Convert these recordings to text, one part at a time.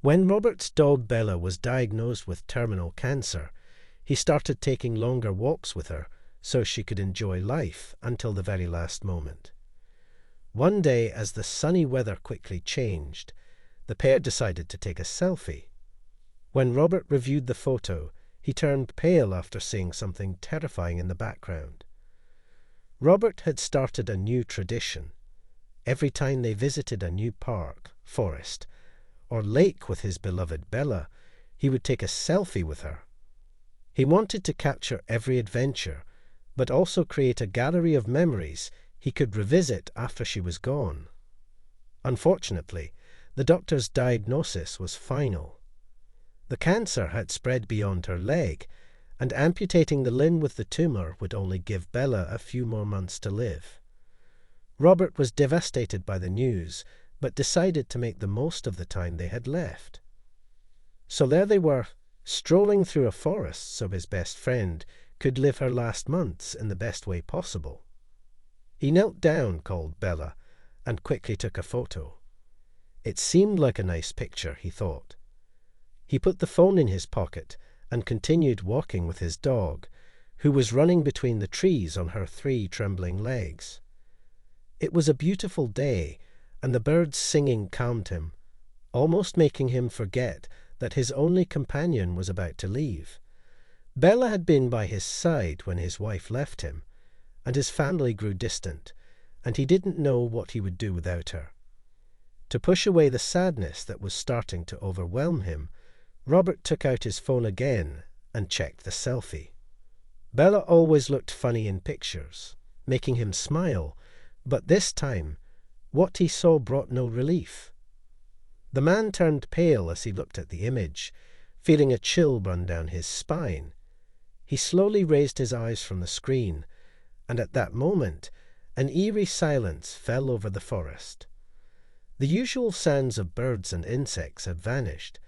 When Robert's dog Bella was diagnosed with terminal cancer, he started taking longer walks with her so she could enjoy life until the very last moment. One day, as the sunny weather quickly changed, the pair decided to take a selfie. When Robert reviewed the photo, he turned pale after seeing something terrifying in the background. Robert had started a new tradition. Every time they visited a new park, forest, or lake with his beloved Bella, he would take a selfie with her. He wanted to capture every adventure, but also create a gallery of memories he could revisit after she was gone. Unfortunately, the doctor's diagnosis was final. The cancer had spread beyond her leg, and amputating the limb with the tumor would only give Bella a few more months to live. Robert was devastated by the news, but decided to make the most of the time they had left. So there they were, strolling through a forest so his best friend could live her last months in the best way possible. He knelt down, called Bella, and quickly took a photo. It seemed like a nice picture, he thought. He put the phone in his pocket and continued walking with his dog, who was running between the trees on her 3 trembling legs. It was a beautiful day, and the birds singing calmed him, almost making him forget that his only companion was about to leave. Bella had been by his side when his wife left him, and his family grew distant, and he didn't know what he would do without her. To push away the sadness that was starting to overwhelm him, Robert took out his phone again and checked the selfie. Bella always looked funny in pictures, making him smile, but this time, what he saw brought no relief. The man turned pale as he looked at the image, feeling a chill run down his spine. He slowly raised his eyes from the screen, and at that moment, an eerie silence fell over the forest. The usual sounds of birds and insects had vanished,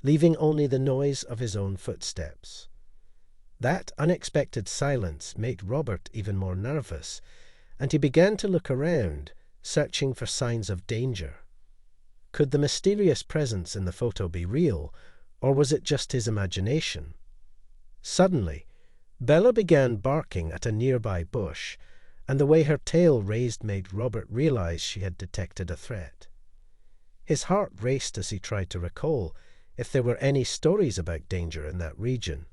leaving only the noise of his own footsteps. That unexpected silence made Robert even more nervous, and he began to look around, searching for signs of danger. Could the mysterious presence in the photo be real, or was it just his imagination? Suddenly, Bella began barking at a nearby bush, and the way her tail raised made Robert realize she had detected a threat. His heart raced as he tried to recall if there were any stories about danger in that region.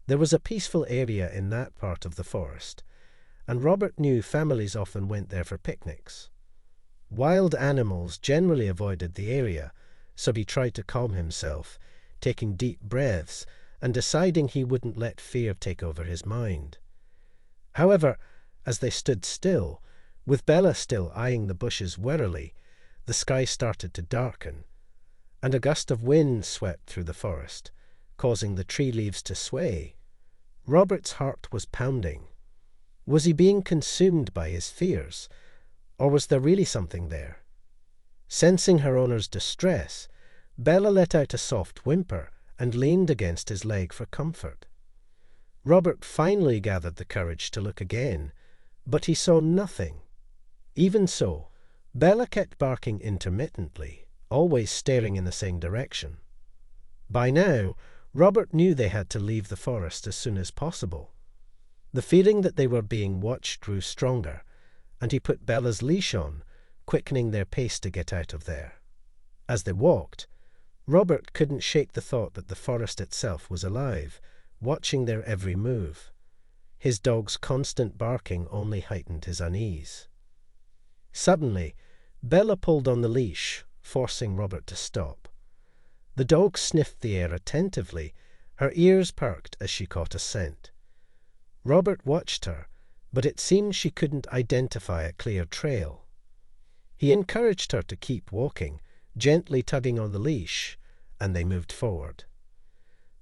There was a peaceful area in that part of the forest, and Robert knew families often went there for picnics. Wild animals generally avoided the area, so he tried to calm himself, taking deep breaths and deciding he wouldn't let fear take over his mind. However, as they stood still, with Bella still eyeing the bushes warily, the sky started to darken, and a gust of wind swept through the forest, causing the tree leaves to sway. Robert's heart was pounding. Was he being consumed by his fears, or was there really something there? Sensing her owner's distress, Bella let out a soft whimper and leaned against his leg for comfort. Robert finally gathered the courage to look again, but he saw nothing. Even so, Bella kept barking intermittently, always staring in the same direction. By now, Robert knew they had to leave the forest as soon as possible. The feeling that they were being watched grew stronger, and he put Bella's leash on, quickening their pace to get out of there. As they walked, Robert couldn't shake the thought that the forest itself was alive, watching their every move. His dog's constant barking only heightened his unease. Suddenly, Bella pulled on the leash, forcing Robert to stop. The dog sniffed the air attentively, her ears perked as she caught a scent. Robert watched her, but it seemed she couldn't identify a clear trail. He encouraged her to keep walking, gently tugging on the leash, and they moved forward.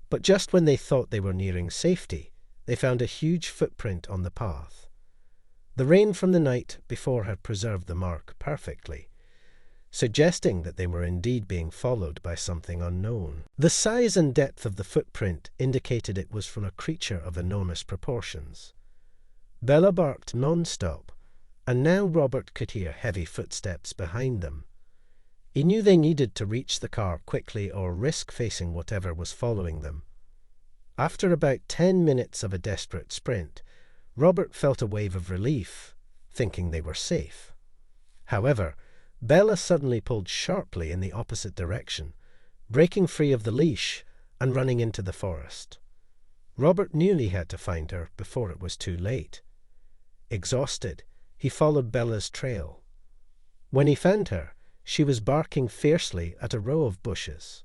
But just when they thought they were nearing safety, they found a huge footprint on the path. The rain from the night before had preserved the mark perfectly, suggesting that they were indeed being followed by something unknown. The size and depth of the footprint indicated it was from a creature of enormous proportions. Bella barked non-stop, and now Robert could hear heavy footsteps behind them. He knew they needed to reach the car quickly or risk facing whatever was following them. After about 10 minutes of a desperate sprint, Robert felt a wave of relief, thinking they were safe. However, Bella suddenly pulled sharply in the opposite direction, breaking free of the leash and running into the forest. Robert knew he had to find her before it was too late. Exhausted, he followed Bella's trail. When he found her, she was barking fiercely at a row of bushes.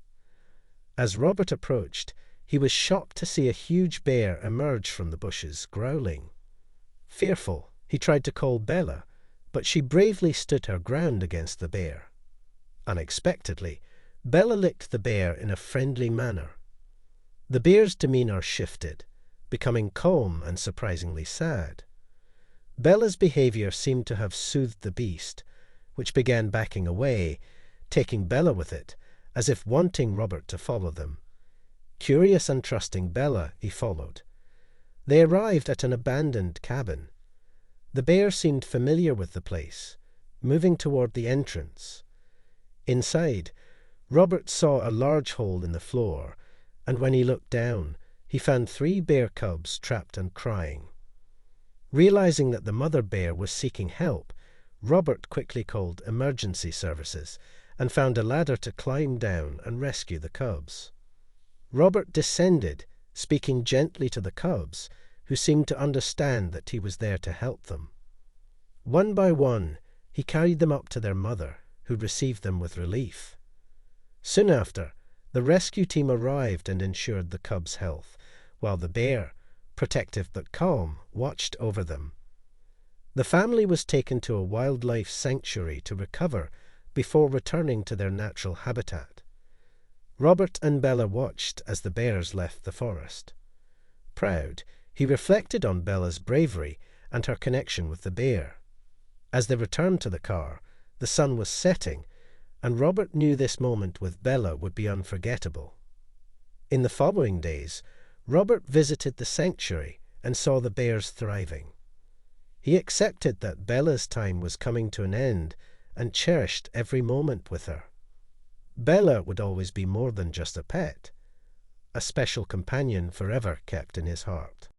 As Robert approached, he was shocked to see a huge bear emerge from the bushes, growling. Fearful, he tried to call Bella, but she bravely stood her ground against the bear. Unexpectedly, Bella licked the bear in a friendly manner. The bear's demeanor shifted, becoming calm and surprisingly sad. Bella's behavior seemed to have soothed the beast, which began backing away, taking Bella with it, as if wanting Robert to follow them. Curious and trusting Bella, he followed. They arrived at an abandoned cabin. The bear seemed familiar with the place, moving toward the entrance. Inside, Robert saw a large hole in the floor, and when he looked down, he found 3 bear cubs trapped and crying. Realizing that the mother bear was seeking help, Robert quickly called emergency services and found a ladder to climb down and rescue the cubs. Robert descended, speaking gently to the cubs, who seemed to understand that he was there to help them. One by one, he carried them up to their mother, who received them with relief. Soon after, the rescue team arrived and ensured the cubs' health, while the bear, protective but calm, watched over them. The family was taken to a wildlife sanctuary to recover before returning to their natural habitat. Robert and Bella watched as the bears left the forest. Proud, he reflected on Bella's bravery and her connection with the bear. As they returned to the car, the sun was setting, and Robert knew this moment with Bella would be unforgettable. In the following days, Robert visited the sanctuary and saw the bears thriving. He accepted that Bella's time was coming to an end and cherished every moment with her. Bella would always be more than just a pet, a special companion forever kept in his heart.